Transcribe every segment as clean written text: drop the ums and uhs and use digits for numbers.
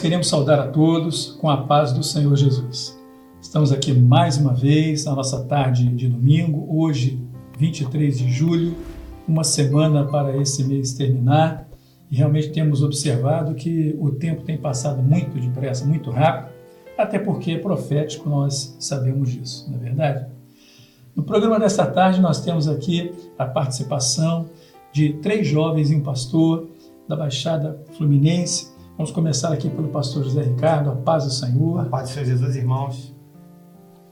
queremos saudar a todos com a paz do Senhor Jesus. Estamos aqui mais uma vez na nossa tarde de domingo, hoje, 23 de julho, uma semana para esse mês terminar, e realmente temos observado que o tempo tem passado muito depressa, muito rápido, até porque é profético, nós sabemos disso, não é verdade? No programa desta tarde nós temos aqui a participação de 3 jovens e um pastor da Baixada Fluminense. Vamos começar aqui pelo pastor José Ricardo, a paz do Senhor. A paz do Senhor Jesus, irmãos.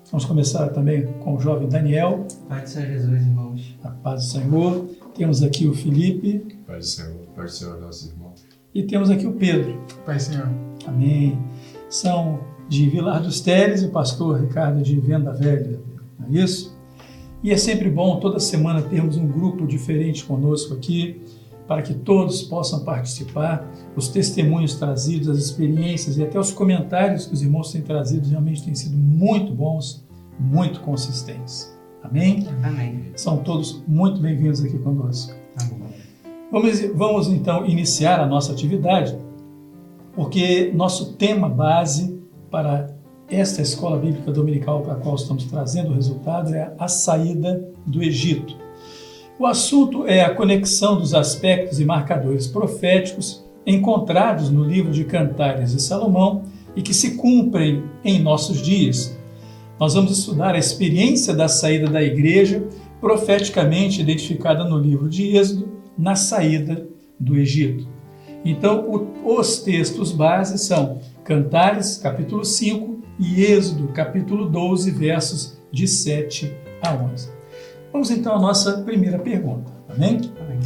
Vamos começar também com o jovem Daniel. A paz do Senhor Jesus, irmãos. A paz do Senhor. Temos aqui o Felipe. Paz do Senhor, paz do Senhor, nossos irmãos. E temos aqui o Pedro. Paz do Senhor. Amém. São de Vilar dos Teles e o pastor Ricardo de Venda Velha, não é isso? E é sempre bom toda semana termos um grupo diferente conosco aqui, para que todos possam participar, os testemunhos trazidos, as experiências e até os comentários que os irmãos têm trazido realmente têm sido muito bons, muito consistentes. Amém? Amém. São todos muito bem-vindos aqui conosco. Amém. Vamos então iniciar a nossa atividade, porque nosso tema base para esta escola bíblica dominical para a qual estamos trazendo o resultado é a saída do Egito. O assunto é a conexão dos aspectos e marcadores proféticos encontrados no livro de Cantares de Salomão e que se cumprem em nossos dias. Nós vamos estudar a experiência da saída da igreja, profeticamente identificada no livro de Êxodo, na saída do Egito. Então, os textos base são Cantares, capítulo 5, e Êxodo, capítulo 12, versos de 7 a 11. Vamos então à nossa primeira pergunta, amém? Amém.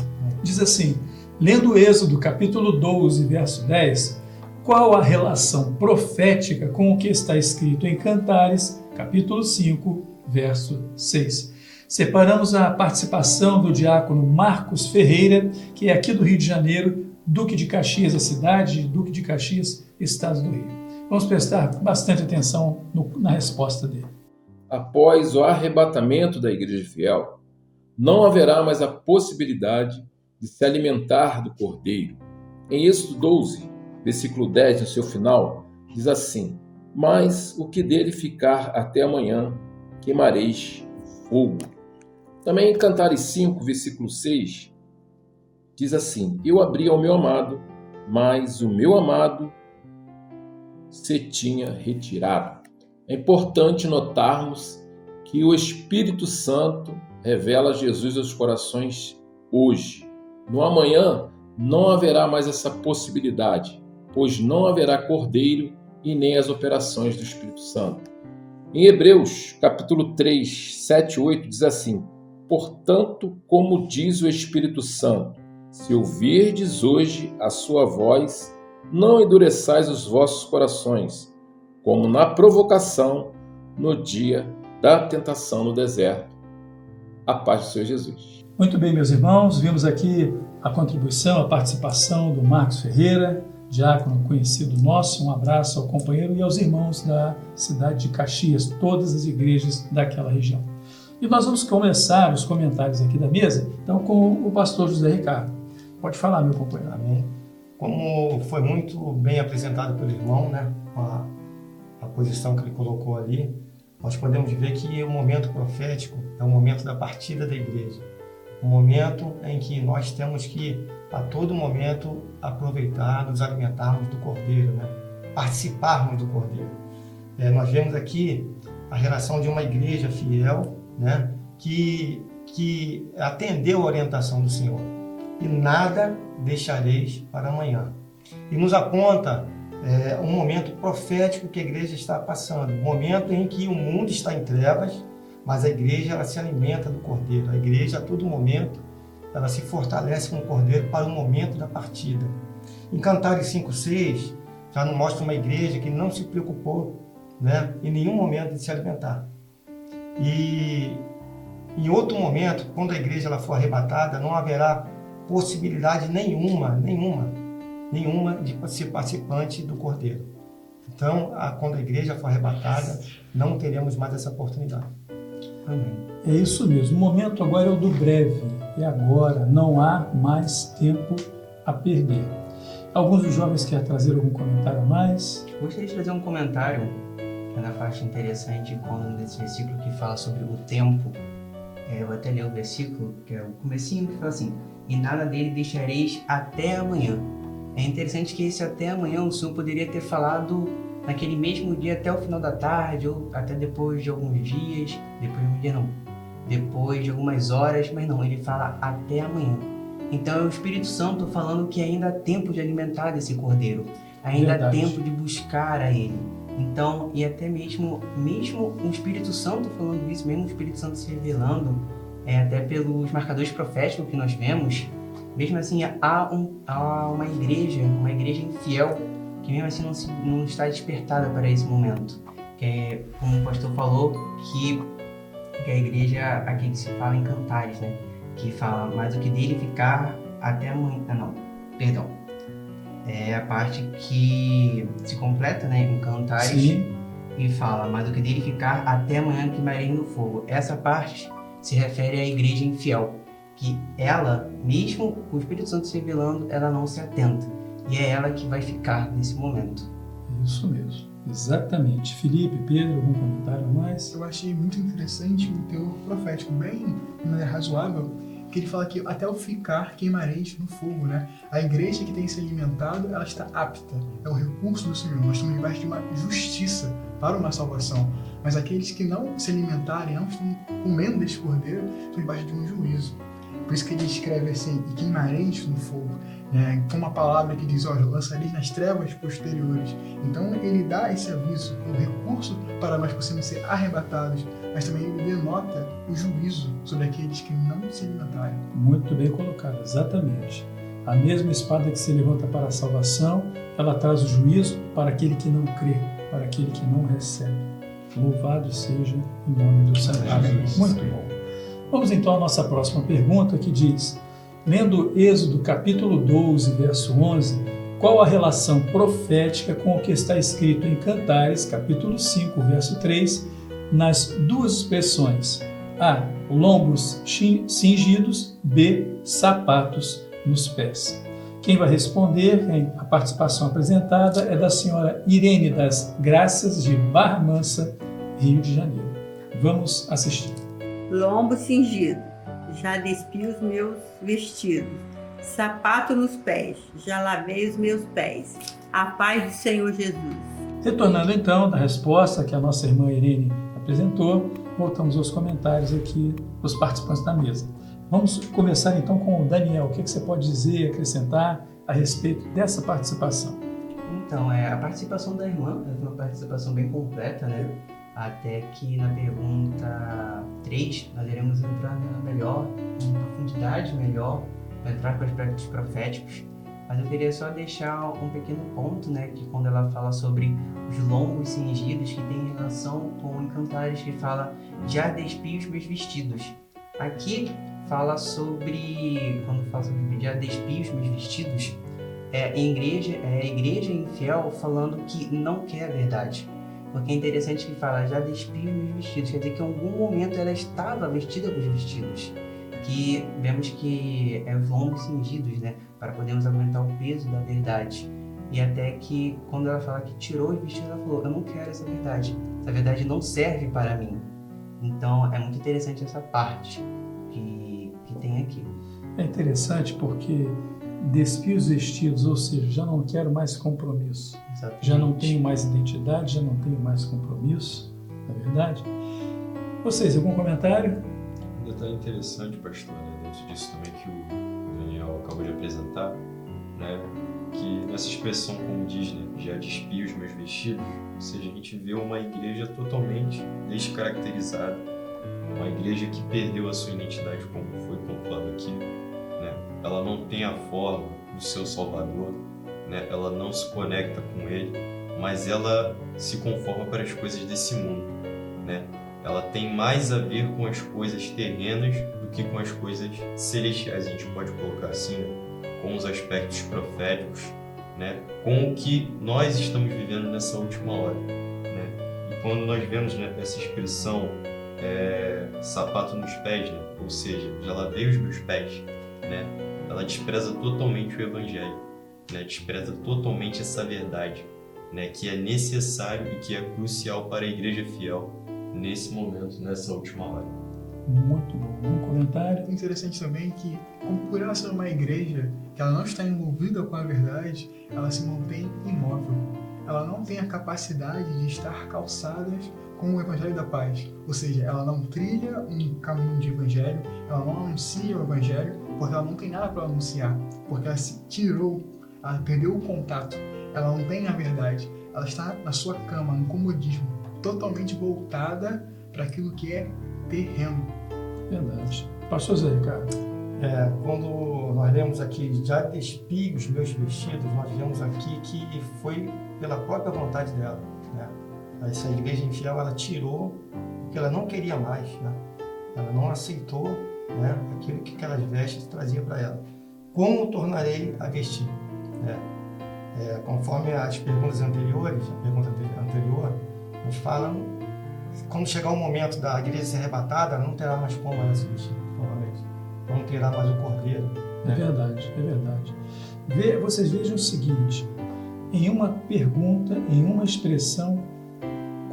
Diz assim, lendo Êxodo capítulo 12, verso 10, qual a relação profética com o que está escrito em Cantares, capítulo 5, verso 6? Separamos a participação do diácono Marcos Ferreira, que é aqui do Rio de Janeiro, Duque de Caxias, a cidade, Duque de Caxias, estado do Rio. Vamos prestar bastante atenção na resposta dele. Após o arrebatamento da igreja fiel, não haverá mais a possibilidade de se alimentar do cordeiro. Em Êxodo 12, versículo 10, no seu final, diz assim, mas o que dele ficar até amanhã, queimareis fogo. Também em Cantares 5, versículo 6, diz assim, eu abri ao meu amado, mas o meu amado se tinha retirado. É importante notarmos que o Espírito Santo revela Jesus aos corações hoje. No amanhã não haverá mais essa possibilidade, pois não haverá cordeiro e nem as operações do Espírito Santo. Em Hebreus, capítulo 3, 7 e 8, diz assim, portanto, como diz o Espírito Santo, se ouvirdes hoje a sua voz, não endureçais os vossos corações, como na provocação no dia da tentação no deserto. A paz do Senhor Jesus. Muito bem, meus irmãos, vimos aqui a contribuição, a participação do Marcos Ferreira, diácono conhecido nosso, um abraço ao companheiro e aos irmãos da cidade de Caxias, todas as igrejas daquela região. E nós vamos começar os comentários aqui da mesa, então com o pastor José Ricardo. Pode falar, meu companheiro. Amém. Como foi muito bem apresentado pelo irmão, né, a posição que ele colocou ali, nós podemos ver que o momento profético é o momento da partida da igreja. Um momento em que nós temos que, a todo momento, aproveitar, nos alimentarmos do Cordeiro, né? Participarmos do Cordeiro. Nós vemos aqui a relação de uma igreja fiel, né? que atendeu a orientação do Senhor. E nada deixareis para amanhã. E nos aponta um momento profético que a igreja está passando. Um momento em que o mundo está em trevas, mas a igreja ela se alimenta do Cordeiro. A igreja, a todo momento, ela se fortalece com o Cordeiro para o momento da partida. Em Cantares 5:6, já nos mostra uma igreja que não se preocupou, né, em nenhum momento de se alimentar. E em outro momento, quando a igreja ela for arrebatada, não haverá possibilidade nenhuma de ser participante do Cordeiro. Então, quando a igreja for arrebatada, não teremos mais essa oportunidade. Amém. É isso mesmo. O momento agora é o do breve. É agora. Não há mais tempo a perder. Alguns dos jovens querem trazer algum comentário a mais? Gostaria de trazer um comentário, que é na parte interessante, quando nesse versículo que fala sobre o tempo. Eu vou até ler o versículo, que é o comecinho, que fala assim: e nada dele deixareis até amanhã. É interessante que esse até amanhã o Senhor poderia ter falado naquele mesmo dia até o final da tarde, ou até depois de alguns dias, depois de um dia não, depois de algumas horas, mas não, ele fala até amanhã. Então é o Espírito Santo falando que ainda há tempo de alimentar desse cordeiro, ainda há tempo de buscar a ele. Então, e até mesmo o Espírito Santo falando isso, mesmo o Espírito Santo se revelando, até pelos marcadores proféticos que nós vemos, mesmo assim há uma igreja infiel, que mesmo assim não está despertada para esse momento. Que é, como o pastor falou, que a igreja, aqui que se fala em cantares, né? Que fala, mas o que dele ficar até amanhã... É a parte que se completa, né, em cantares. Sim. E fala, mas o que dele ficar até amanhã queimarei no fogo. Essa parte se refere à igreja infiel, que ela, mesmo com o Espírito Santo se revelando, ela não se atenta. E é ela que vai ficar nesse momento. Isso mesmo, exatamente. Felipe, Pedro, algum comentário a mais? Eu achei muito interessante o teor profético, bem de maneira razoável, que ele fala que até o ficar queimareis no fogo, né? A igreja que tem se alimentado, ela está apta, é o recurso do Senhor. Nós estamos debaixo de uma justiça para uma salvação. Mas aqueles que não se alimentarem, não estão comendo deste cordeiro, estão debaixo de um juízo. Por isso que ele escreve assim, e queimareis no fogo, né? Com uma palavra que diz, lançareis nas trevas posteriores. Então ele dá esse aviso, o recurso para nós possamos ser arrebatados, mas também ele denota o juízo sobre aqueles que não se alimentarem. Muito bem colocado, exatamente. A mesma espada que se levanta para a salvação, ela traz o juízo para aquele que não crê, para aquele que não recebe. Louvado seja o nome do Senhor. Muito bom. Vamos então à nossa próxima pergunta, que diz, lendo Êxodo capítulo 12, verso 11, qual a relação profética com o que está escrito em Cantares, capítulo 5, verso 3, nas duas expressões, A, lombos cingidos, B, sapatos nos pés? Quem vai responder, a participação apresentada, é da senhora Irene das Graças, de Barra Mansa, Rio de Janeiro. Vamos assistir. Lombo cingido, já despi os meus vestidos. Sapato nos pés, já lavei os meus pés. A paz do Senhor Jesus. Retornando então da resposta que a nossa irmã Irene apresentou, voltamos aos comentários aqui dos participantes da mesa. Vamos começar então com o Daniel. O que você pode dizer, acrescentar a respeito dessa participação? Então, a participação da irmã é uma participação bem completa, né? Até que na pergunta 3 nós iremos entrar melhor, em profundidade melhor, entrar com aspectos proféticos. Mas eu queria só deixar um pequeno ponto, né? Que quando ela fala sobre os lombos cingidos, que tem relação com em Cantares, que fala, já despi os meus vestidos. Aqui fala sobre, quando fala sobre já despi os meus vestidos, a igreja infiel falando que não quer a verdade. Porque é interessante que fala, já despi os meus vestidos, quer dizer que em algum momento ela estava vestida com os vestidos. Que vemos que é os lombos cingidos, né? Para podermos aguentar o peso da verdade. E até que, quando ela fala que tirou os vestidos, ela falou, eu não quero essa verdade não serve para mim. Então, é muito interessante essa parte que tem aqui. É interessante porque despi os vestidos, ou seja, já não quero mais compromisso. Exatamente. Já não tenho mais identidade, já não tenho mais compromisso, não é verdade? Vocês, algum comentário? Um detalhe interessante, pastor, né, dentro disso também que o Daniel acabou de apresentar, né, que nessa expressão, como diz, né, já despi os meus vestidos, ou seja, a gente vê uma igreja totalmente descaracterizada, uma igreja que perdeu a sua identidade, como foi pontuado aqui, né, ela não tem a forma do seu Salvador, né, ela não se conecta com ele, mas ela se conforma para as coisas desse mundo, né? Ela tem mais a ver com as coisas terrenas do que com as coisas celestiais, a gente pode colocar assim, né? Com os aspectos proféticos, né? Com o que nós estamos vivendo nessa última hora, né? E quando nós vemos, né, essa expressão sapato nos pés, né? Ou seja, já lavei os meus pés, né? Ela despreza totalmente o evangelho, né, despreza totalmente essa verdade, né, que é necessário e que é crucial para a igreja fiel nesse momento, nessa última hora. Muito bom. Um comentário? Interessante também que, como por ela ser uma igreja que ela não está envolvida com a verdade, ela se mantém imóvel. Ela não tem a capacidade de estar calçadas com o evangelho da paz. Ou seja, ela não trilha um caminho de evangelho, ela não anuncia o evangelho, porque ela não tem nada para anunciar, porque ela se tirou, ela perdeu o contato, ela não tem a verdade. Ela está na sua cama, no comodismo, totalmente voltada para aquilo que é terreno. Verdade. Pastor Zé Ricardo. Quando nós lemos aqui, já despi os meus vestidos, nós vemos aqui que foi pela própria vontade dela, né? Essa igreja infiel, ela tirou o que ela não queria mais, né? Ela não aceitou, né, aquilo que aquelas vestes traziam para ela. Como tornarei a vestir? Conforme as perguntas anteriores, a pergunta anterior, nos falam, quando chegar o momento da igreja ser arrebatada, ela não terá mais como ela se vestir, provavelmente. Não terá mais o cordeiro. É verdade, é verdade. Vocês vejam o seguinte, em uma pergunta, em uma expressão,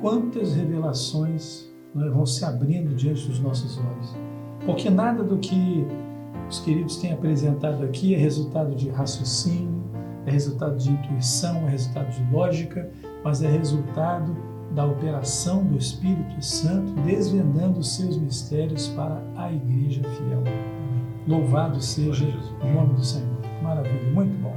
quantas revelações, né, vão se abrindo diante dos nossos olhos. Porque nada do que os queridos têm apresentado aqui é resultado de raciocínio, é resultado de intuição, é resultado de lógica, mas é resultado da operação do Espírito Santo desvendando os seus mistérios para a igreja fiel. Louvado seja o nome do Senhor. Maravilha, muito bom.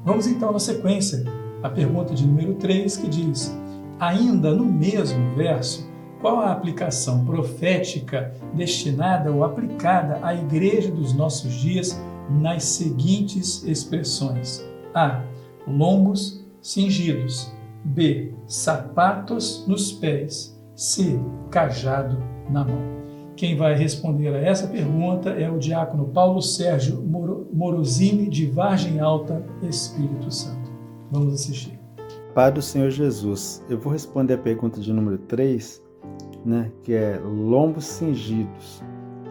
Vamos então na sequência, a pergunta de número 3, que diz, ainda no mesmo verso, qual a aplicação profética destinada ou aplicada à igreja dos nossos dias nas seguintes expressões? A. Lombos cingidos. B. Sapatos nos pés. C. Cajado na mão. Quem vai responder a essa pergunta é o diácono Paulo Sérgio Morosini, de Vargem Alta, Espírito Santo. Vamos assistir. Pai do Senhor Jesus, eu vou responder a pergunta de número 3, né, que é lombos cingidos,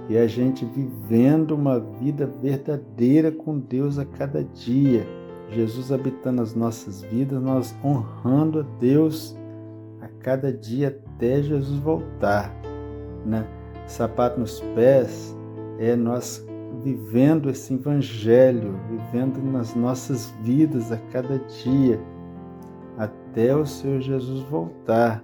e a gente vivendo uma vida verdadeira com Deus a cada dia, Jesus habitando as nossas vidas, nós honrando a Deus a cada dia até Jesus voltar, né? Sapato nos pés é nós vivendo esse evangelho, vivendo nas nossas vidas a cada dia até o Senhor Jesus voltar,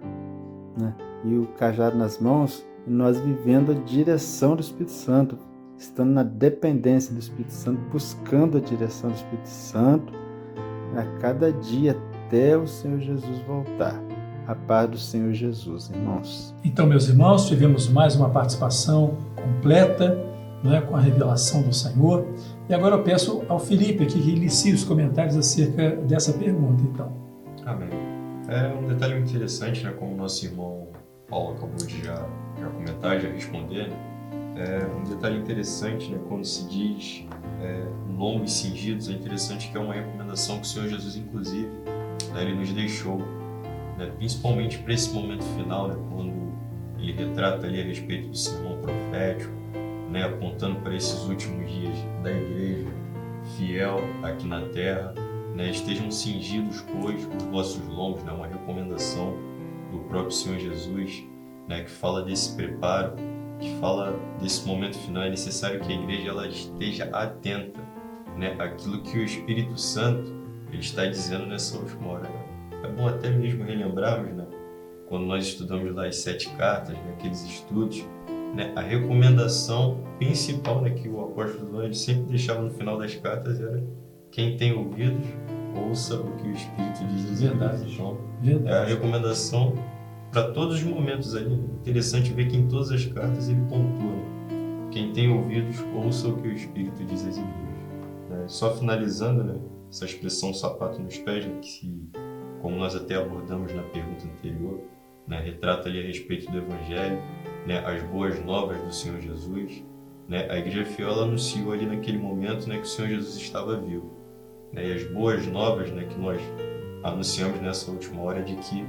né? E o cajado nas mãos, nós vivendo a direção do Espírito Santo, estando na dependência do Espírito Santo, buscando a direção do Espírito Santo a cada dia até o Senhor Jesus voltar. A paz do Senhor Jesus, irmãos. Então, meus irmãos, tivemos mais uma participação completa, né, com a revelação do Senhor. E agora eu peço ao Felipe aqui que inicie os comentários acerca dessa pergunta, então. Amém. É um detalhe muito interessante, né, como o nosso irmão Paulo acabou de já comentar, já responder, né? É um detalhe interessante, né, quando se diz lombos cingidos, é interessante que é uma recomendação que o Senhor Jesus, inclusive, né, ele nos deixou, né, principalmente para esse momento final, né, quando ele retrata ali a respeito do sermão profético, né, apontando para esses últimos dias da igreja fiel aqui na terra, né, estejam cingidos, pois, os vossos lombos, né, uma recomendação do próprio Senhor Jesus, né, que fala desse preparo, que fala desse momento final. É necessário que a igreja ela esteja atenta, né, àquilo que o Espírito Santo ele está dizendo nessa última hora. É bom até mesmo relembrarmos, né, quando nós estudamos lá as 7 cartas, né, aqueles estudos, né, a recomendação principal, né, que o apóstolo João sempre deixava no final das cartas era: quem tem ouvidos, ouça o que o Espírito diz às igrejas. Então, é a recomendação para todos os momentos ali. Interessante ver que em todas as cartas ele pontua, né? Quem tem ouvidos, ouça o que o Espírito diz às igrejas. Só finalizando, né, essa expressão sapato nos pés, né, que, como nós até abordamos na pergunta anterior, né, retrata ali a respeito do Evangelho, né, as boas novas do Senhor Jesus, né? A igreja fiel ela anunciou ali naquele momento, né, que o Senhor Jesus estava vivo, né? E as boas novas, né, que nós anunciamos nessa última hora, de que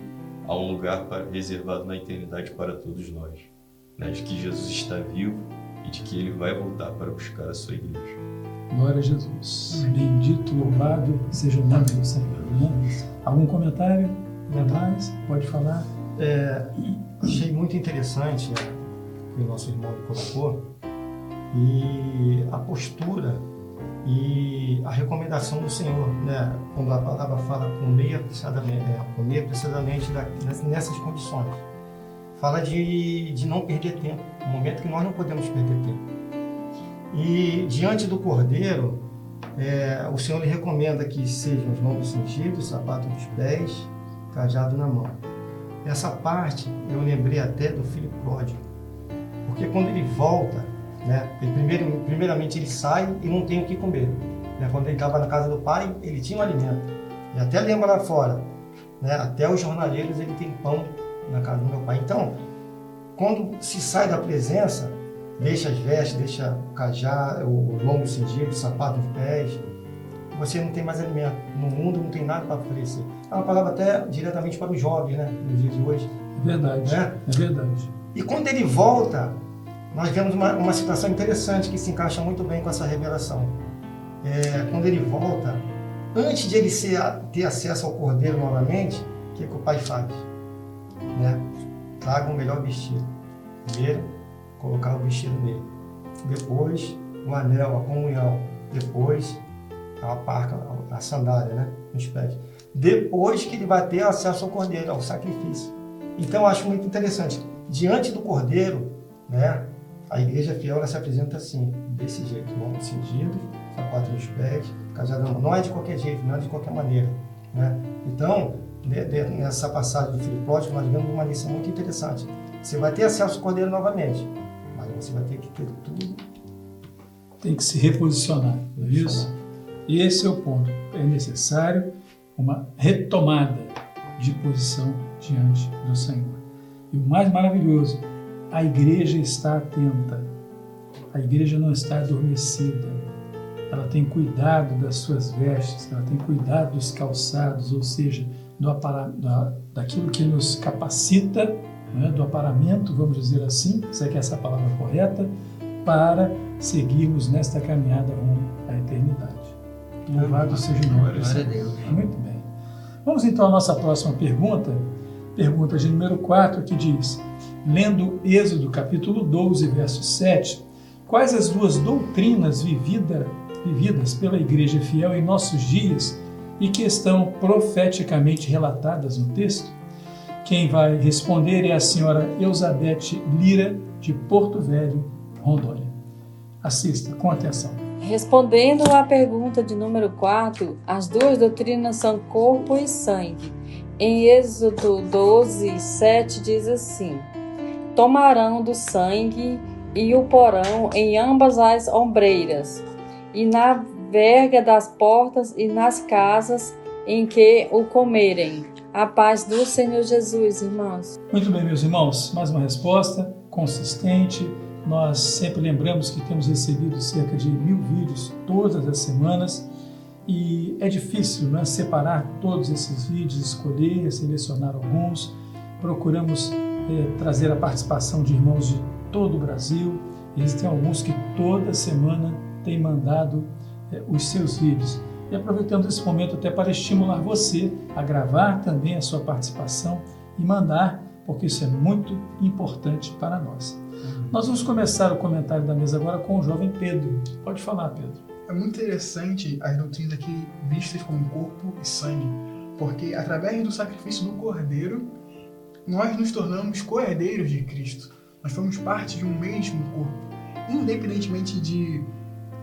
há um lugar reservado na eternidade para todos nós, né? De que Jesus está vivo e de que Ele vai voltar para buscar a sua igreja. Glória a Jesus. Bendito, louvado seja o nome do Senhor. Né? Algum comentário? Mais? Pode falar. Achei muito interessante o que o nosso irmão colocou, e a postura e a recomendação do Senhor, né? Quando a palavra fala comer apressadamente nessas condições. Fala de não perder tempo, um momento que nós não podemos perder tempo. E diante do Cordeiro, o Senhor lhe recomenda que sejam os lombos cingidos, sapato dos pés, cajado na mão. Essa parte eu lembrei até do filho pródigo, porque quando ele volta, né, primeiramente ele sai e não tem o que comer. Né? Quando ele estava na casa do pai, ele tinha um alimento. E até lembra lá fora, né, até os jornaleiros ele tem pão na casa do meu pai. Então, quando se sai da presença, deixa as vestes, deixa o cajado, o lombo cingido, o sapato nos pés, você não tem mais alimento. No mundo não tem nada para oferecer. É uma palavra até diretamente para os jovens, né, nos dias de hoje. Verdade, né? É verdade. E quando ele volta, nós vemos uma situação interessante que se encaixa muito bem com essa revelação. Quando ele volta, antes de ele ter acesso ao Cordeiro novamente, o que o pai faz? Né? Traga o melhor vestido. Primeiro, colocar o vestido nele. Depois, o anel, a comunhão. Depois, a parca, a sandália, né? Nos pés. Depois que ele vai ter acesso ao Cordeiro, ao sacrifício. Então, eu acho muito interessante. Diante do Cordeiro, né? A igreja fiel, ela se apresenta assim, desse jeito, lombos cingidos, sapato nos pés, cajado na mão. Não é de qualquer jeito, não é de qualquer maneira, né? Então, nessa passagem do filho pródigo, nós vemos uma lição muito interessante. Você vai ter acesso ao Cordeiro novamente, mas você vai ter que ter tudo. Tem que se reposicionar, não é isso? E esse é o ponto. É necessário uma retomada de posição diante do Senhor. E o mais maravilhoso, a igreja está atenta, a igreja não está adormecida, ela tem cuidado das suas vestes, ela tem cuidado dos calçados, ou seja, daquilo que nos capacita, né, do aparamento, vamos dizer assim, se é que essa palavra é correta, para seguirmos nesta caminhada rumo à eternidade. Louvado seja o nome do Senhor. Muito bem. Vamos então à nossa próxima pergunta de número 4, que diz: lendo Êxodo capítulo 12, verso 7, quais as duas doutrinas vividas pela igreja fiel em nossos dias e que estão profeticamente relatadas no texto? Quem vai responder é a senhora Eusabete Lira, de Porto Velho, Rondônia. Assista com atenção. Respondendo à pergunta de número 4, as duas doutrinas são corpo e sangue. Em Êxodo 12, 7 diz assim: tomarão do sangue e o porão em ambas as ombreiras, e na verga das portas e nas casas em que o comerem. A paz do Senhor Jesus, irmãos. Muito bem, meus irmãos, mais uma resposta consistente. Nós sempre lembramos que temos recebido cerca de 1000 vídeos todas as semanas e é difícil, né, separar todos esses vídeos, escolher, selecionar alguns. Procuramos trazer a participação de irmãos de todo o Brasil. Existem alguns que toda semana têm mandado os seus vídeos. E aproveitamos esse momento até para estimular você a gravar também a sua participação e mandar, porque isso é muito importante para nós. Nós vamos começar o comentário da mesa agora com o jovem Pedro. Pode falar, Pedro. É muito interessante as doutrinas aqui vistas como corpo e sangue, porque através do sacrifício do Cordeiro, nós nos tornamos co-herdeiros de Cristo. Nós somos parte de um mesmo corpo, independentemente de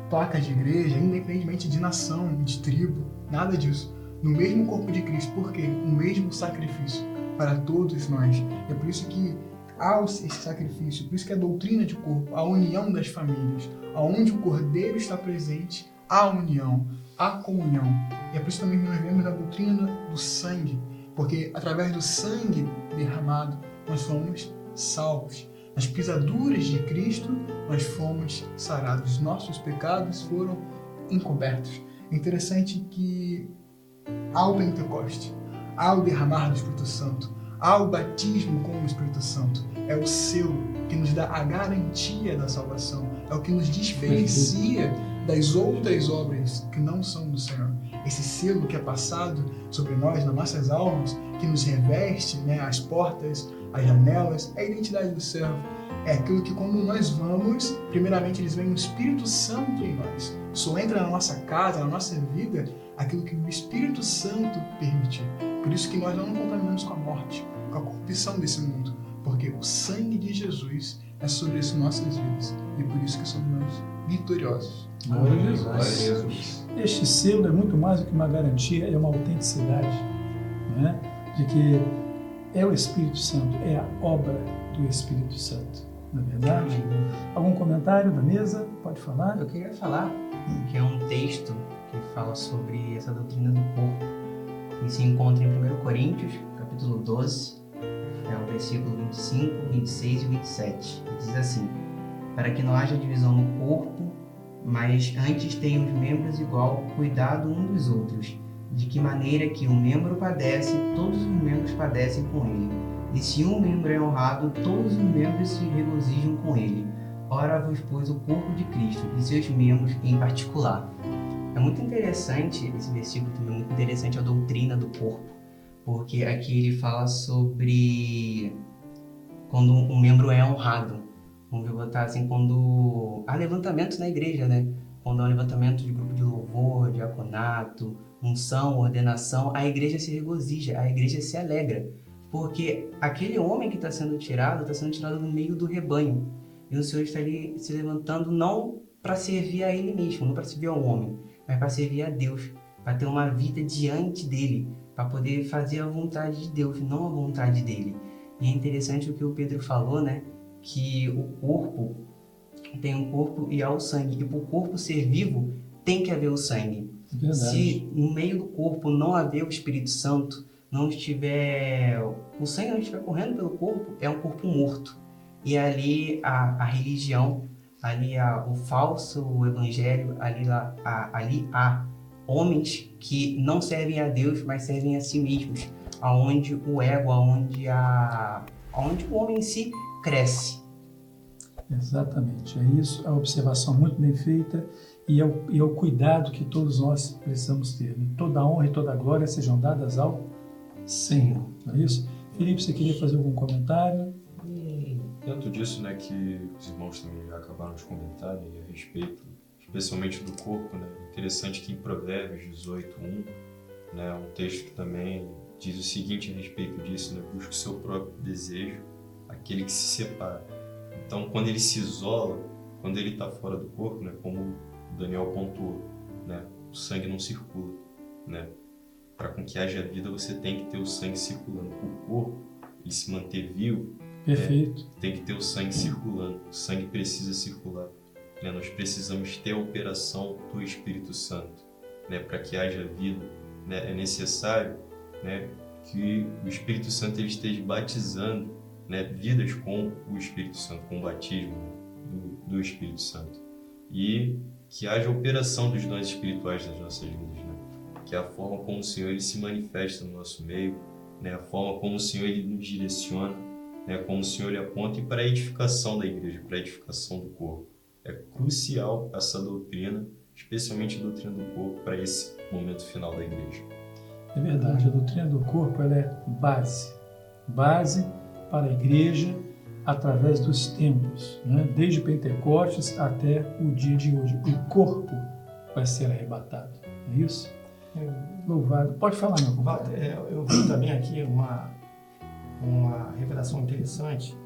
placas de igreja, independentemente de nação, de tribo, nada disso. No mesmo corpo de Cristo, porque o mesmo sacrifício para todos nós. É por isso que há esse sacrifício, por isso que a doutrina de corpo, a união das famílias, aonde o Cordeiro está presente, há união, há comunhão. E é por isso também que nós vemos a doutrina do sangue, porque através do sangue derramado nós fomos salvos. Nas pisaduras de Cristo nós fomos sarados, nossos pecados foram encobertos. É interessante que ao Pentecoste, ao derramar do Espírito Santo, ao batismo com o Espírito Santo, é o selo que nos dá a garantia da salvação, é o que nos diferencia das outras obras que não são do Senhor. Esse selo que é passado sobre nós, nas nossas almas, que nos reveste, né, as portas, as janelas, é a identidade do servo. É aquilo que quando nós vamos, primeiramente eles veem o Espírito Santo em nós. Só entra na nossa casa, na nossa vida, aquilo que o Espírito Santo permitir. Por isso que nós não nos contaminamos com a morte, com a corrupção desse mundo, porque o sangue de Jesus é sobre as nossas vidas e por isso que somos nós vitoriosos. Glória a Glória a Jesus. Jesus. Este selo é muito mais do que uma garantia, é uma autenticidade, né? De que é o Espírito Santo, é a obra do Espírito Santo, não é verdade? Algum comentário da mesa? Pode falar? Eu queria falar que é um texto que fala sobre essa doutrina do corpo, que se encontra em 1 Coríntios, capítulo 12, o versículo 25, 26 e 27. Diz assim: para que não haja divisão no corpo, mas antes tenham os membros igual cuidado um dos outros, de que maneira que um membro padece, todos os membros padecem com ele. E se um membro é honrado, todos os membros se regozijam com ele. Ora vos pôs o corpo de Cristo e seus membros em particular. É muito interessante esse versículo, também muito interessante a doutrina do corpo, porque aqui ele fala sobre quando um membro é honrado. Vamos botar assim, quando há levantamentos na igreja, né? Quando há um levantamento de grupo de louvor, diaconato, unção, ordenação, a igreja se regozija, a igreja se alegra, porque aquele homem que está sendo tirado do meio do rebanho, e o Senhor está ali se levantando não para servir a ele mesmo, não para servir ao homem, mas para servir a Deus, para ter uma vida diante dele, para poder fazer a vontade de Deus, não a vontade dele. E é interessante o que o Pedro falou, né? Que o corpo tem um corpo e há o sangue, e para o corpo ser vivo tem que haver o sangue. Verdade. Se no meio do corpo não haver o Espírito Santo, não estiver, o sangue não estiver correndo pelo corpo, é um corpo morto. E ali a religião, ali o falso evangelho, ali há homens que não servem a Deus, mas servem a si mesmos, aonde o ego, aonde o homem em si cresce. Exatamente, é isso, a observação muito bem feita e é o cuidado que todos nós precisamos ter. Né? Toda a honra e toda a glória sejam dadas ao Senhor, não é isso? Felipe, você queria fazer algum comentário? Dentro disso, né, que os irmãos também já acabaram de comentar, né, a respeito, especialmente do corpo, né, interessante que em Provérbios 18:1, né, um texto que também diz o seguinte a respeito disso, né, busca o seu próprio desejo, aquele que se separa. Então, quando ele se isola, quando ele está fora do corpo, né, como o Daniel pontuou, né, o sangue não circula, né? Para com que haja vida, você tem que ter o sangue circulando. O corpo, ele se manter vivo, Perfeito. tem que ter o sangue circulando. O sangue precisa circular. Né? Nós precisamos ter a operação do Espírito Santo, né? Para que haja vida. Né? É necessário, né, que o Espírito Santo ele esteja batizando, né, vidas com o Espírito Santo, com o batismo do Espírito Santo. E que haja operação dos dons espirituais nas nossas vidas. Né? Que é a forma como o Senhor ele se manifesta no nosso meio, né? A forma como o Senhor ele nos direciona, né? Como o Senhor ele aponta, e para a edificação da igreja, para a edificação do corpo. É crucial essa doutrina, especialmente a doutrina do corpo, para esse momento final da igreja. É verdade, a doutrina do corpo ela é base para a igreja através dos tempos, né? Desde Pentecostes até o dia de hoje. O corpo vai ser arrebatado, não é isso? Louvado. Pode falar, meu compadre. Eu vi também aqui uma revelação interessante.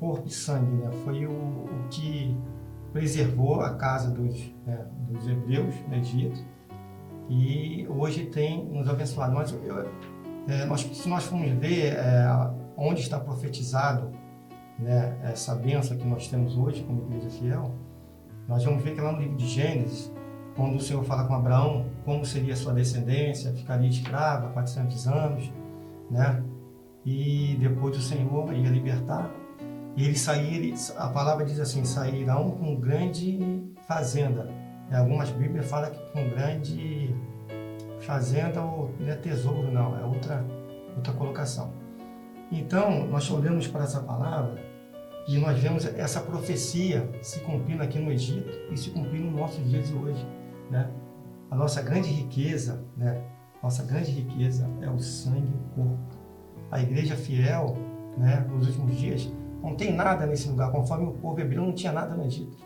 Corpo e sangue, né? Foi o que preservou a casa dos hebreus no Egito e hoje tem nos abençoado. Mas se nós formos ver onde está profetizado, né, essa bênção que nós temos hoje como igreja fiel, nós vamos ver que lá no livro de Gênesis, quando o Senhor fala com Abraão como seria a sua descendência, ficaria escrava 400 anos, né? E depois o Senhor ia libertar. E a palavra diz assim, sairão com grande fazenda. Algumas Bíblias falam que com grande fazenda, ou não é tesouro, não, é outra colocação. Então, nós olhamos para essa palavra E nós vemos essa profecia se cumprindo aqui no Egito e se cumprindo nos nossos dias de hoje, né? A nossa grande riqueza, né? Nossa grande riqueza é o sangue e o corpo. A igreja fiel, né, nos últimos dias, não tem nada nesse lugar, conforme o povo hebreu não tinha nada no Egito.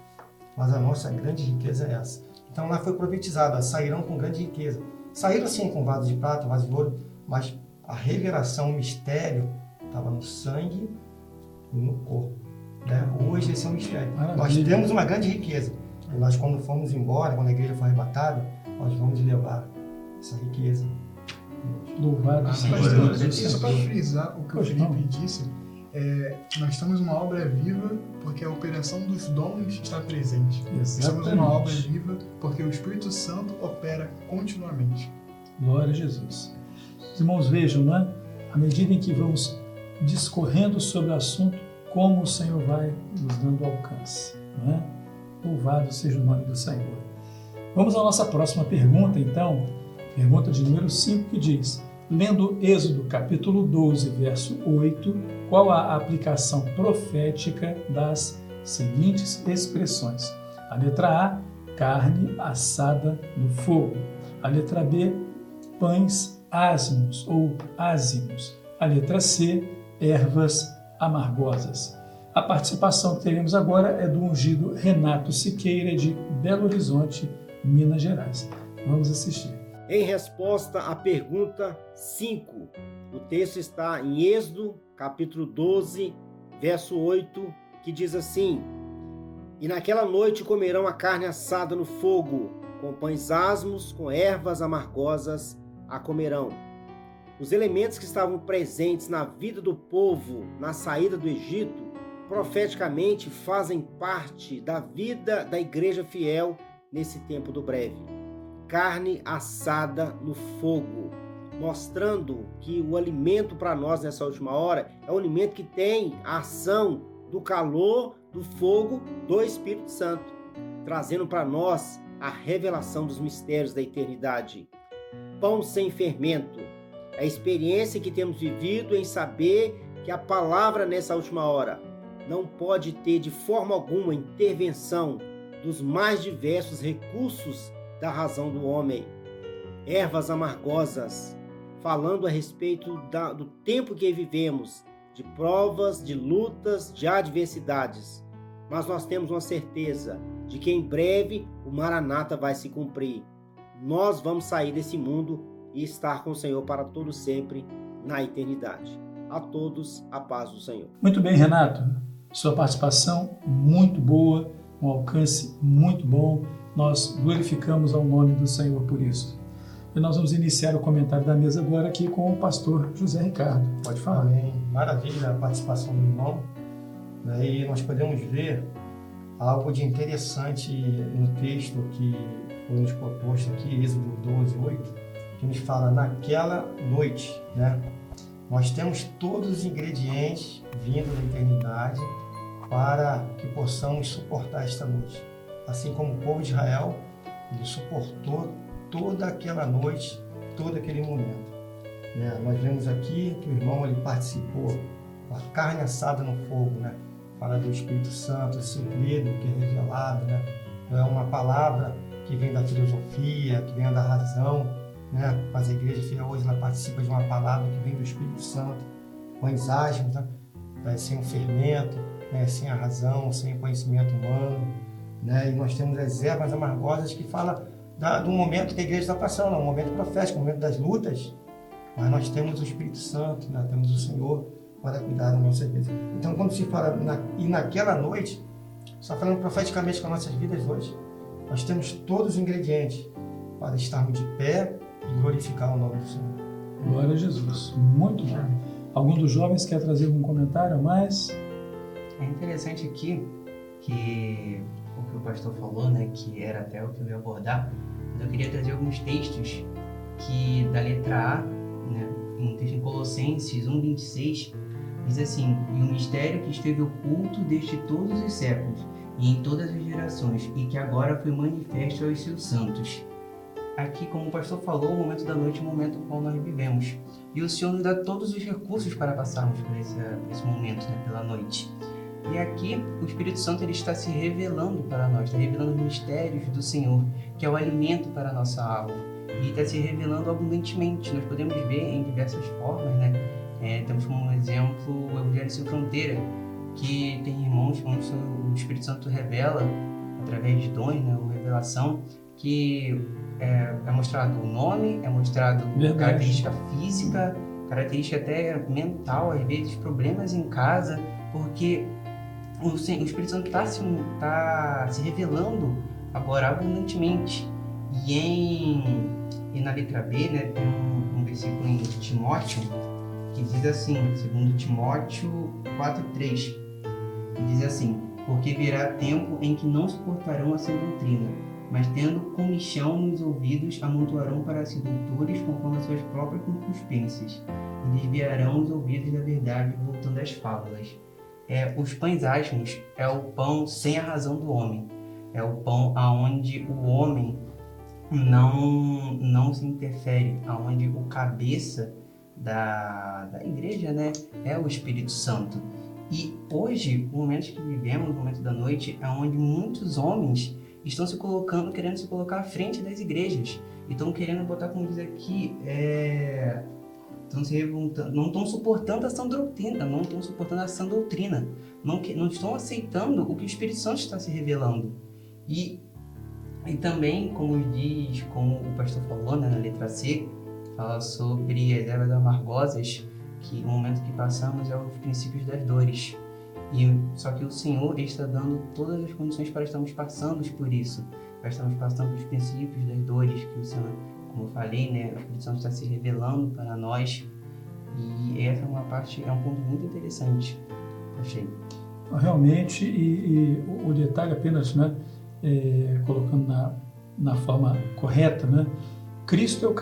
Mas a nossa grande riqueza é essa. Então lá foi profetizado, sairão com grande riqueza. Saíram sim com vaso de prata, vaso de ouro, mas a revelação, o mistério estava no sangue e no corpo, né? Hoje esse é o mistério. Maravilha. Nós temos uma grande riqueza. E nós, quando formos embora, quando a igreja for arrebatada, nós vamos levar essa riqueza. Louvado seja Pastor, Deus. só para frisar o que o Pois não. Felipe disse, nós estamos uma obra viva porque a operação dos dons está presente. Estamos uma obra Exatamente. viva porque o Espírito Santo opera continuamente. Glória a Jesus. Os irmãos, vejam, né? À medida em que vamos discorrendo sobre o assunto, como o Senhor vai nos dando alcance, não é? Louvado seja o nome do Senhor. Vamos à nossa próxima pergunta, então. Pergunta de número 5, que diz: lendo Êxodo capítulo 12, verso 8, qual a aplicação profética das seguintes expressões? A letra A, carne assada no fogo. A letra B, pães ázimos ou ázimos. A letra C, ervas amargosas. A participação que teremos agora é do ungido Renato Siqueira, de Belo Horizonte, Minas Gerais. Vamos assistir. Em resposta à pergunta 5, o texto está em Êxodo, capítulo 12, verso 8, que diz assim: E naquela noite comerão a carne assada no fogo, com pães asmos, com ervas amargosas a comerão. Os elementos que estavam presentes na vida do povo na saída do Egito, profeticamente fazem parte da vida da igreja fiel nesse tempo do breve. Carne assada no fogo, mostrando que o alimento para nós nessa última hora é um alimento que tem a ação do calor, do fogo, do Espírito Santo, trazendo para nós a revelação dos mistérios da eternidade. Pão sem fermento, a experiência que temos vivido em saber que a palavra nessa última hora não pode ter de forma alguma intervenção dos mais diversos recursos da razão do homem. Ervas amargosas, falando a respeito do tempo que vivemos, de provas, de lutas, de adversidades. Mas nós temos uma certeza de que em breve o Maranata vai se cumprir. Nós vamos sair desse mundo e estar com o Senhor para todo sempre na eternidade. A todos, a paz do Senhor. Muito bem, Renato. Sua participação muito boa, um alcance muito bom. Nós glorificamos ao nome do Senhor por isso. E nós vamos iniciar o comentário da mesa agora aqui com o pastor José Ricardo. Pode falar. Amém. Maravilha a participação do irmão. E nós podemos ver algo de interessante no texto que foi nos proposto aqui, Êxodo 12, 8, que nos fala naquela noite, né? Nós temos todos os ingredientes vindo da eternidade para que possamos suportar esta noite. Assim como o povo de Israel, ele suportou toda aquela noite, todo aquele momento. Né? Nós vemos aqui que o irmão ele participou com a carne assada no fogo, né? Fala do Espírito Santo, o segredo que é revelado, né? Não é uma palavra que vem da filosofia, que vem da razão, né? Mas a igreja fiel hoje ela participa de uma palavra que vem do Espírito Santo, pães ágimos, né? Sem o fermento, né? Sem a razão, sem o conhecimento humano, né? E nós temos as ervas amargosas que fala do momento que a igreja está passando, um momento profético, um momento das lutas, mas nós temos o Espírito Santo, né? Temos o Senhor para cuidar da nossa vida. Então, quando se fala e naquela noite, está falando profeticamente com as nossas vidas hoje. Nós temos todos os ingredientes para estarmos de pé e glorificar o nome do Senhor. Glória a Jesus. Muito bom. Algum dos jovens quer trazer algum comentário a mais? É interessante aqui que o que o pastor falou, né, que era até o que eu ia abordar, mas eu queria trazer alguns textos que da letra A, né, um texto em Colossenses 1:26, diz assim: e o mistério que esteve oculto desde todos os séculos e em todas as gerações, e que agora foi manifesto aos seus santos. Aqui, como o pastor falou, o momento da noite é o momento no qual nós vivemos. E o Senhor nos dá todos os recursos para passarmos por esse momento, né, pela noite. E aqui o Espírito Santo ele está se revelando para nós, está revelando os mistérios do Senhor, que é o alimento para a nossa alma. E está se revelando abundantemente. Nós podemos ver em diversas formas, né? Temos como exemplo o Evangelho Sem Fronteira, que tem irmãos onde o Espírito Santo revela, através de dons, né? Uma revelação, que é mostrado o nome, é mostrado característica física, característica até mental, às vezes problemas em casa, porque o Espírito Santo está se revelando agora abundantemente. E na letra B, né, tem um versículo em Timóteo que diz assim, segundo Timóteo 4:3, que diz assim: porque virá tempo em que não suportarão a sã doutrina, mas tendo comichão nos ouvidos, amontoarão para si doutores conforme as suas próprias concupiscências, e desviarão os ouvidos da verdade, voltando às fábulas. Os pães asmos é o pão sem a razão do homem. É o pão aonde o homem não se interfere, aonde o cabeça da igreja, né, é o Espírito Santo. E hoje, o momento que vivemos, o momento da noite, é onde muitos homens estão se colocando, querendo se colocar à frente das igrejas. E estão querendo botar, como diz aqui, não estão suportando a sã doutrina, não estão aceitando o que o Espírito Santo está se revelando. E também, como o pastor falou, né, na letra C, fala sobre as ervas amargosas, que no momento que passamos é os princípios das dores. Só que o Senhor está dando todas as condições para estarmos passando por isso, para estarmos passando pelos princípios das dores, que o Senhor, como eu falei, né, o Espírito Santo está se revelando para nós. E essa é um ponto muito interessante, achei. Realmente, e o detalhe apenas, né, colocando na forma correta, né, Cristo é o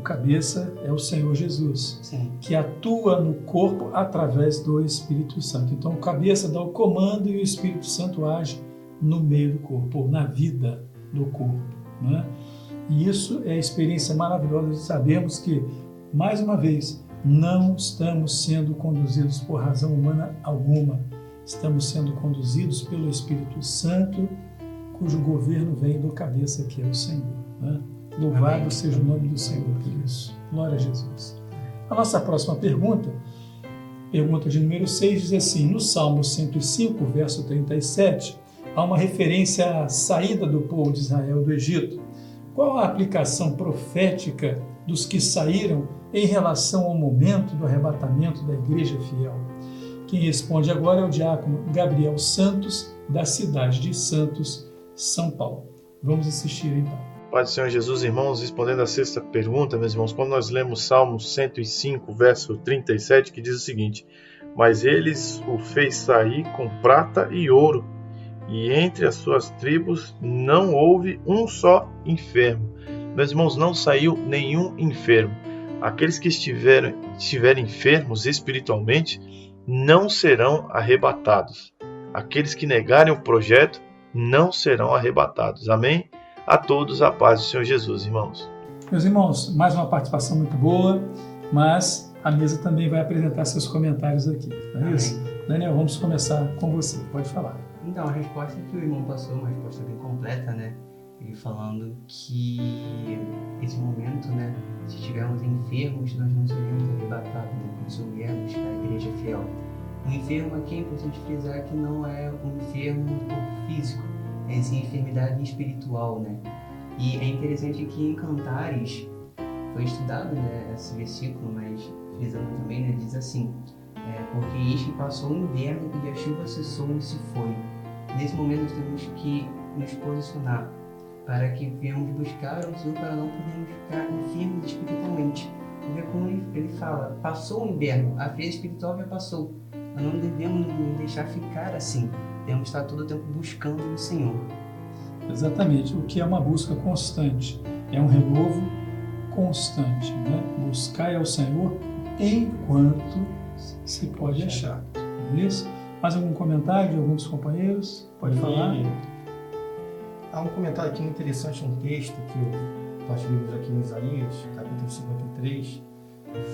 cabeça é o Senhor Jesus. Sim. Que atua no corpo através do Espírito Santo. Então o cabeça dá o comando e o Espírito Santo age no meio do corpo, ou na vida do corpo, né? E isso é a experiência maravilhosa de sabermos que, mais uma vez, não estamos sendo conduzidos por razão humana alguma. Estamos sendo conduzidos pelo Espírito Santo, cujo governo vem do cabeça, que é o Senhor, né? Louvado seja o nome do Senhor por isso. Glória a Jesus. A nossa próxima pergunta de número 6, diz assim: no Salmo 105, verso 37, há uma referência à saída do povo de Israel do Egito. Qual a aplicação profética dos que saíram em relação ao momento do arrebatamento da igreja fiel? Quem responde agora é o diácono Gabriel Santos, da cidade de Santos, São Paulo. Vamos assistir então. Pai do Senhor Jesus, irmãos, respondendo à sexta pergunta, meus irmãos, quando nós lemos Salmo 105, verso 37, que diz o seguinte: mas eles o fez sair com prata e ouro, e entre as suas tribos não houve um só enfermo. Meus irmãos, não saiu nenhum enfermo. Aqueles que estiverem enfermos espiritualmente não serão arrebatados. Aqueles que negarem o projeto não serão arrebatados. Amém? A todos a paz do Senhor Jesus, irmãos. Meus irmãos, mais uma participação muito boa, mas a mesa também vai apresentar seus comentários aqui, não é isso? Daniel, vamos começar com você, pode falar. Então, a resposta que o irmão passou, uma resposta bem completa, né? Ele falando que esse momento, né, se estivermos enfermos, nós não seremos arrebatados, né, como se viermos à igreja fiel. O enfermo aqui é importante frisar que não é um enfermo do corpo físico, é sim enfermidade espiritual, né? E é interessante que em Cantares foi estudado, né, esse versículo, mas frisando também, né, diz assim: porque eis que passou o inverno e a chuva cessou e se foi. Nesse momento nós temos que nos posicionar para que venhamos buscar o Senhor, para não podermos ficar enfermos espiritualmente. Porque como ele fala, passou o inverno, a fé espiritual já passou. Nós não devemos nos deixar ficar assim. Devemos estar todo o tempo buscando o Senhor. Exatamente. O que é uma busca constante? É um renovo constante, né? Buscar ao Senhor enquanto se pode achar. Não é isso? Mais algum comentário de alguns companheiros? Pode falar? Há um comentário aqui interessante, um texto que nós vimos aqui em Isaías, capítulo 53,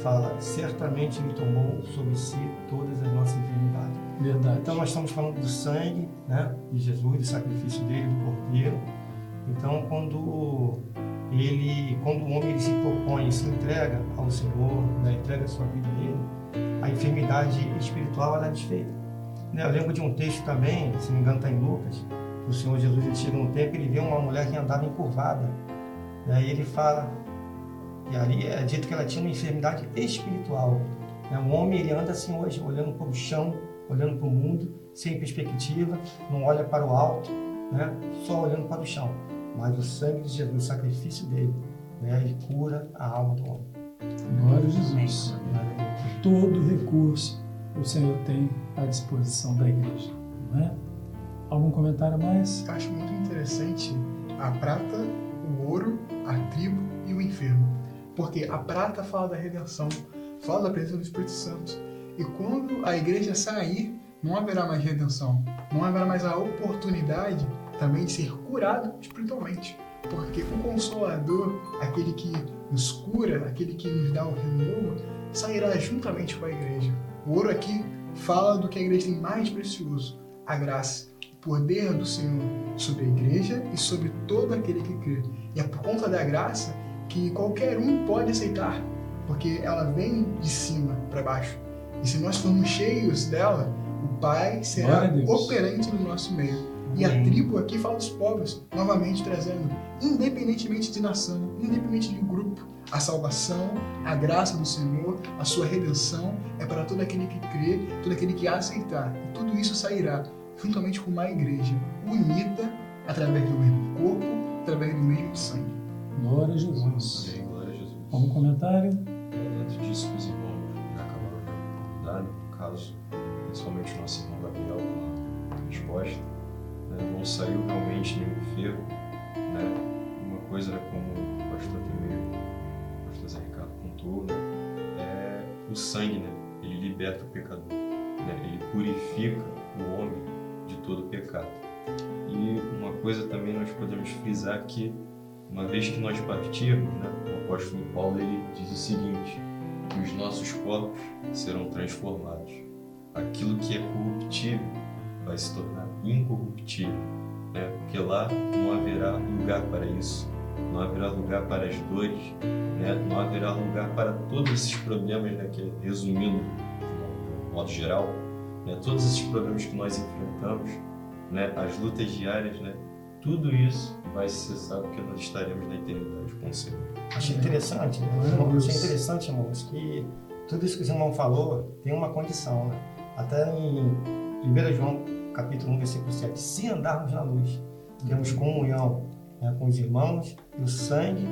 fala: certamente ele tomou sobre si todas as nossas enfermidades. Verdade. Então nós estamos falando do sangue, né, de Jesus, do sacrifício dele, do Cordeiro. Então quando o homem ele se propõe, se entrega ao Senhor, né, entrega a sua vida a Ele, a enfermidade espiritual ela é desfeita. Né, eu lembro de um texto também, se não me engano está em Lucas, que o Senhor Jesus ele chega num tempo e ele vê uma mulher que andava encurvada. Né, e ele fala, e ali é dito que ela tinha uma enfermidade espiritual. Né, o homem ele anda assim hoje, olhando para o chão, olhando para o mundo, sem perspectiva, não olha para o alto, né, só olhando para o chão. Mas o sangue de Jesus, o sacrifício dele, né, ele cura a alma do homem. Glória a Jesus. Todo recurso o Senhor tem à disposição da igreja. Não é? Algum comentário a mais? Eu acho muito interessante a prata, o ouro, a tribo e o enfermo. Porque a prata fala da redenção, fala da presença do Espírito Santo. E quando a igreja sair, não haverá mais redenção. Não haverá mais a oportunidade também de ser curado espiritualmente. Porque o Consolador, aquele que nos cura, aquele que nos dá o renovo, sairá juntamente com a igreja. O ouro aqui fala do que a igreja tem mais precioso, a graça, o poder do Senhor sobre a igreja e sobre todo aquele que crê. E é por conta da graça que qualquer um pode aceitar, porque ela vem de cima para baixo. E se nós formos cheios dela, o Pai será operante no nosso meio. E a tribo aqui fala dos povos, novamente trazendo, independentemente de nação, independente de grupo, a salvação, a graça do Senhor, a sua redenção é para todo aquele que crê, todo aquele que aceitar. E tudo isso sairá juntamente com uma igreja unida através do mesmo corpo, através do mesmo sangue. Glória a Jesus. Glória a Jesus. Algum comentário? Dentro disso que os irmãos acabaram de convidar, no caso, principalmente o nosso irmão Gabriel com a resposta, né, não saiu realmente nenhum ferro, né? Uma coisa, como o pastor Zé Ricardo contou, né, é o sangue, né? Ele liberta o pecador, né? Ele purifica o homem de todo pecado. E uma coisa também nós podemos frisar que, uma vez que nós partirmos, né, o apóstolo Paulo ele diz o seguinte, que os nossos corpos serão transformados. Aquilo que é corruptível vai se tornar incorruptível, né? Porque lá não haverá lugar para isso, não haverá lugar para as dores, né? Não haverá lugar para todos esses problemas, né? Que, resumindo de modo geral, né? Todos esses problemas que nós enfrentamos, né? As lutas diárias, né? Tudo isso vai cessar porque nós estaremos na eternidade com o Senhor. Achei interessante, irmãos, que tudo isso que o irmão falou tem uma condição, né? Até em 1 João capítulo 1, versículo 7, se andarmos na luz, temos comunhão, né, com os irmãos, e o sangue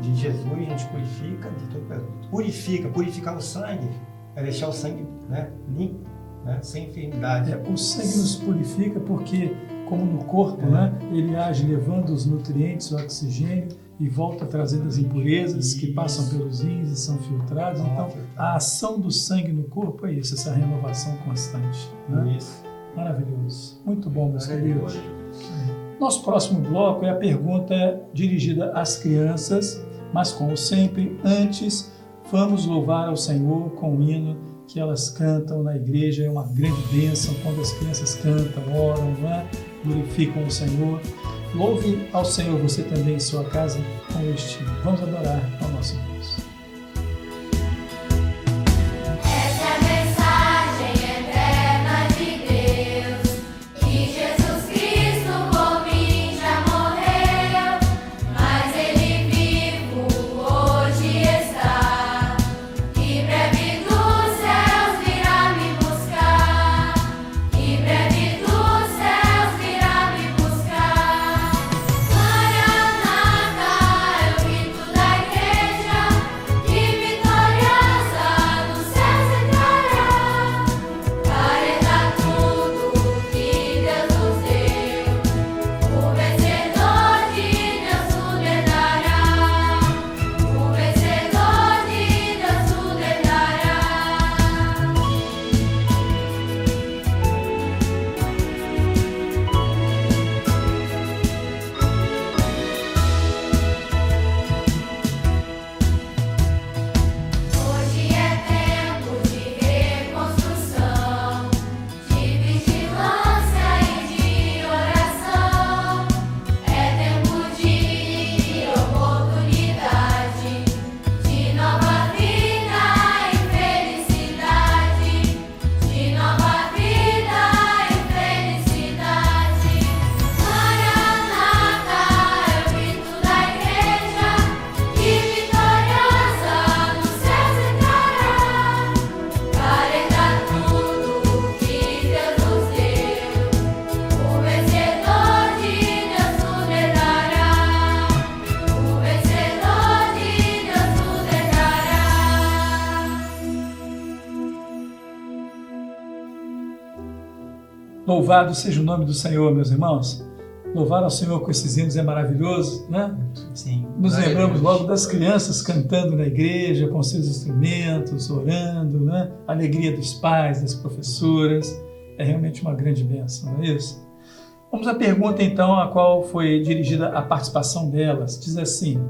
de Jesus nos purifica de todo pecado. Purificar o sangue é deixar o sangue, né, limpo, né, sem enfermidade. O sangue nos purifica porque, como no corpo, né, ele age levando os nutrientes, o oxigênio, e volta trazendo as impurezas que passam pelos rins e são filtrados. Então, a ação do sangue no corpo é isso, essa renovação constante. Né? Isso. Maravilhoso. Muito bom, meus queridos. Nosso próximo bloco é a pergunta dirigida às crianças, mas como sempre, antes, vamos louvar ao Senhor com o hino que elas cantam na igreja. É uma grande bênção quando as crianças cantam, oram, né? Glorificam o Senhor. Louve ao Senhor você também em sua casa com este hino. Vamos adorar ao nosso Deus. Maranata, é o grito da igreja. Louvado seja o nome do Senhor, meus irmãos. Louvar ao Senhor com esses hinos é maravilhoso, né? Sim. Nos lembramos logo das crianças cantando na igreja, com seus instrumentos, orando, né? A alegria dos pais, das professoras. É realmente uma grande bênção, não é isso? Vamos à pergunta, então, a qual foi dirigida a participação delas. Diz assim: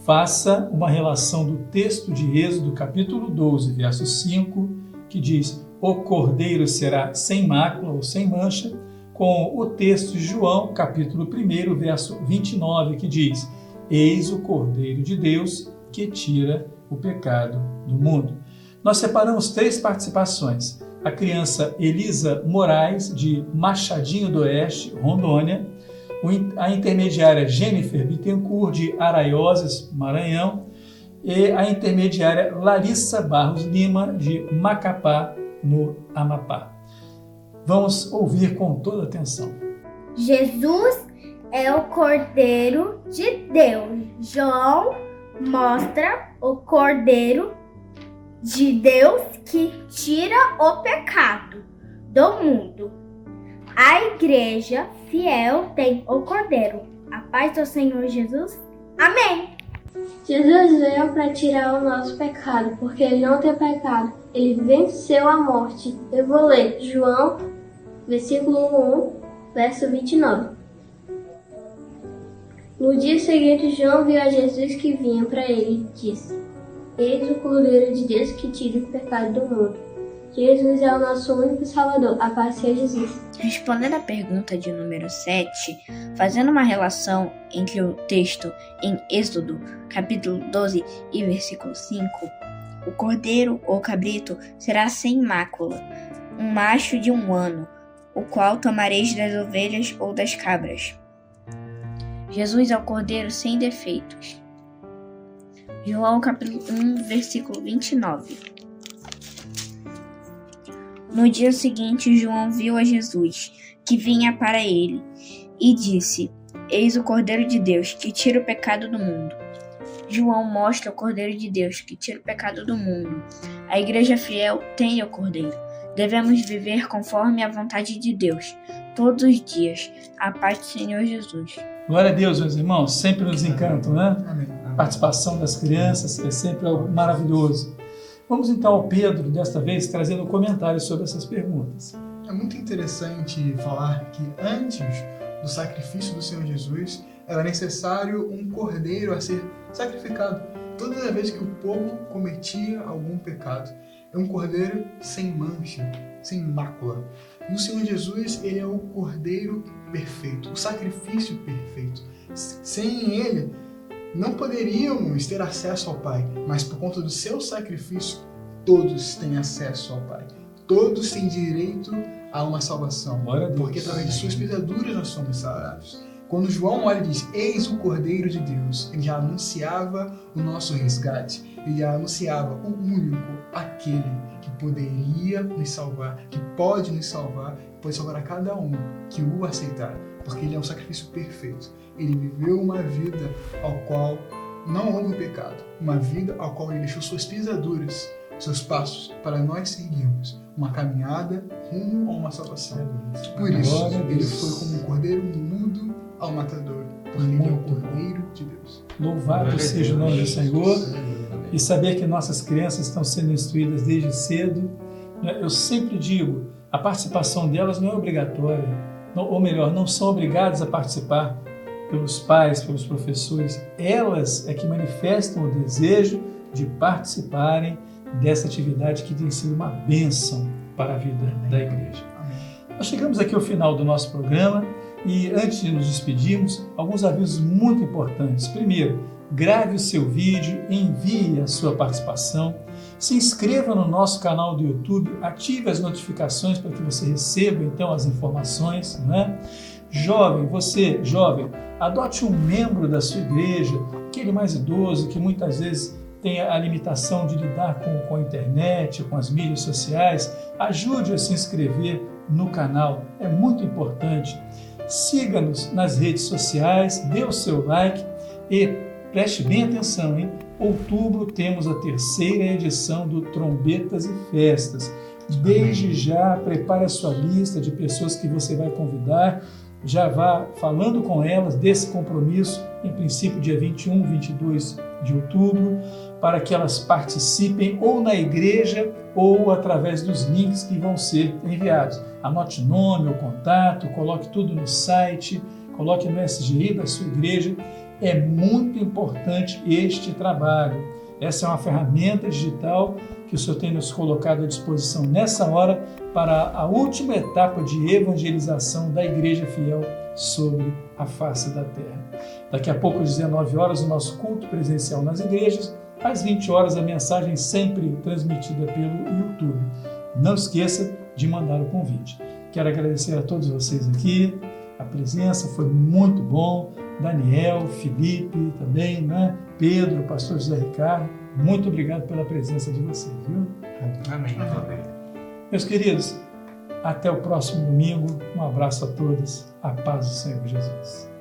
faça uma relação do texto de Êxodo, capítulo 12, verso 5, que diz: o cordeiro será sem mácula ou sem mancha, com o texto de João, capítulo 1, verso 29, que diz: eis o Cordeiro de Deus que tira o pecado do mundo. Nós separamos 3 participações. A criança Elisa Moraes, de Machadinho do Oeste, Rondônia. A intermediária Jennifer Bittencourt, de Araioses, Maranhão. E a intermediária Larissa Barros Lima, de Macapá, no Amapá. Vamos ouvir com toda atenção. Jesus é o Cordeiro de Deus. João mostra o Cordeiro de Deus que tira o pecado do mundo. A igreja fiel tem o Cordeiro. A paz do Senhor Jesus. Amém. Jesus veio para tirar o nosso pecado, porque ele não tem pecado. Ele venceu a morte. Eu vou ler João, versículo 1, verso 29. No dia seguinte, João viu a Jesus que vinha para ele e disse: eis o Cordeiro de Deus que tira o pecado do mundo. Jesus é o nosso único Salvador. A paz seja Jesus. Respondendo à pergunta de número 7, fazendo uma relação entre o texto em Êxodo, capítulo 12 e versículo 5, o cordeiro ou cabrito será sem mácula, um macho de 1 ano, o qual tomareis das ovelhas ou das cabras. Jesus é o cordeiro sem defeitos. João capítulo 1, versículo 29. No dia seguinte, João viu a Jesus, que vinha para ele, e disse: eis o Cordeiro de Deus, que tira o pecado do mundo. João mostra o Cordeiro de Deus, que tira o pecado do mundo. A igreja fiel tem o Cordeiro. Devemos viver conforme a vontade de Deus, todos os dias. A paz do Senhor Jesus. Glória a Deus, meus irmãos. Sempre nos encantam, né? Amém. A participação das crianças é sempre algo maravilhoso. Vamos então ao Pedro, desta vez, trazendo um comentário sobre essas perguntas. É muito interessante falar que antes do sacrifício do Senhor Jesus, era necessário um cordeiro a ser sacrificado toda vez que o povo cometia algum pecado. É um cordeiro sem mancha, sem mácula. E o Senhor Jesus, ele é o cordeiro perfeito, o sacrifício perfeito. Sem ele, não poderíamos ter acesso ao Pai, mas por conta do seu sacrifício, todos têm acesso ao Pai. Todos têm direito a uma salvação, porque através de suas pisaduras nós somos sarados. Quando João olha e diz: eis o Cordeiro de Deus, ele já anunciava o nosso resgate, ele já anunciava o único, aquele que poderia nos salvar, que pode nos salvar, pode salvar a cada um que o aceitar, porque ele é um sacrifício perfeito. Ele viveu uma vida ao qual não houve pecado, uma vida ao qual ele deixou suas pisaduras, seus passos, para nós seguirmos uma caminhada rumo a uma salvação. Por isso, ele foi como um cordeiro mudo ao matador, porque ele é o Cordeiro de Deus. Louvado seja o nome do Senhor. E saber que nossas crianças estão sendo instruídas desde cedo. Eu sempre digo, a participação delas não é obrigatória, ou melhor, não são obrigadas a participar pelos pais, pelos professores. Elas é que manifestam o desejo de participarem dessa atividade que tem sido uma bênção para a vida da igreja. Nós chegamos aqui ao final do nosso programa e antes de nos despedirmos, alguns avisos muito importantes. Primeiro, grave o seu vídeo, envie a sua participação, se inscreva no nosso canal do YouTube, ative as notificações para que você receba então as informações, não é? Jovem, você, jovem, adote um membro da sua igreja, aquele mais idoso que muitas vezes tem a limitação de lidar com a internet, com as mídias sociais. Ajude a se inscrever no canal, é muito importante. Siga-nos nas redes sociais, dê o seu like e preste bem atenção, hein? Outubro temos a 3ª edição do Trombetas e Festas. Desde já, prepare a sua lista de pessoas que você vai convidar, já vá falando com elas desse compromisso, em princípio dia 21, 22 de outubro, para que elas participem ou na igreja ou através dos links que vão ser enviados. Anote nome ou contato, coloque tudo no site, coloque no SGI da sua igreja. É muito importante este trabalho. Essa é uma ferramenta digital que o Senhor tem nos colocado à disposição nessa hora para a última etapa de evangelização da Igreja Fiel sobre a face da terra. Daqui a pouco, às 19 horas, o nosso culto presencial nas igrejas. Às 20 horas, a mensagem sempre transmitida pelo YouTube. Não esqueça de mandar o convite. Quero agradecer a todos vocês aqui. A presença foi muito bom. Daniel, Felipe também, né? Pedro, pastor José Ricardo. Muito obrigado pela presença de vocês, viu? Amém. Meus queridos, até o próximo domingo. Um abraço a todos. A paz do Senhor Jesus.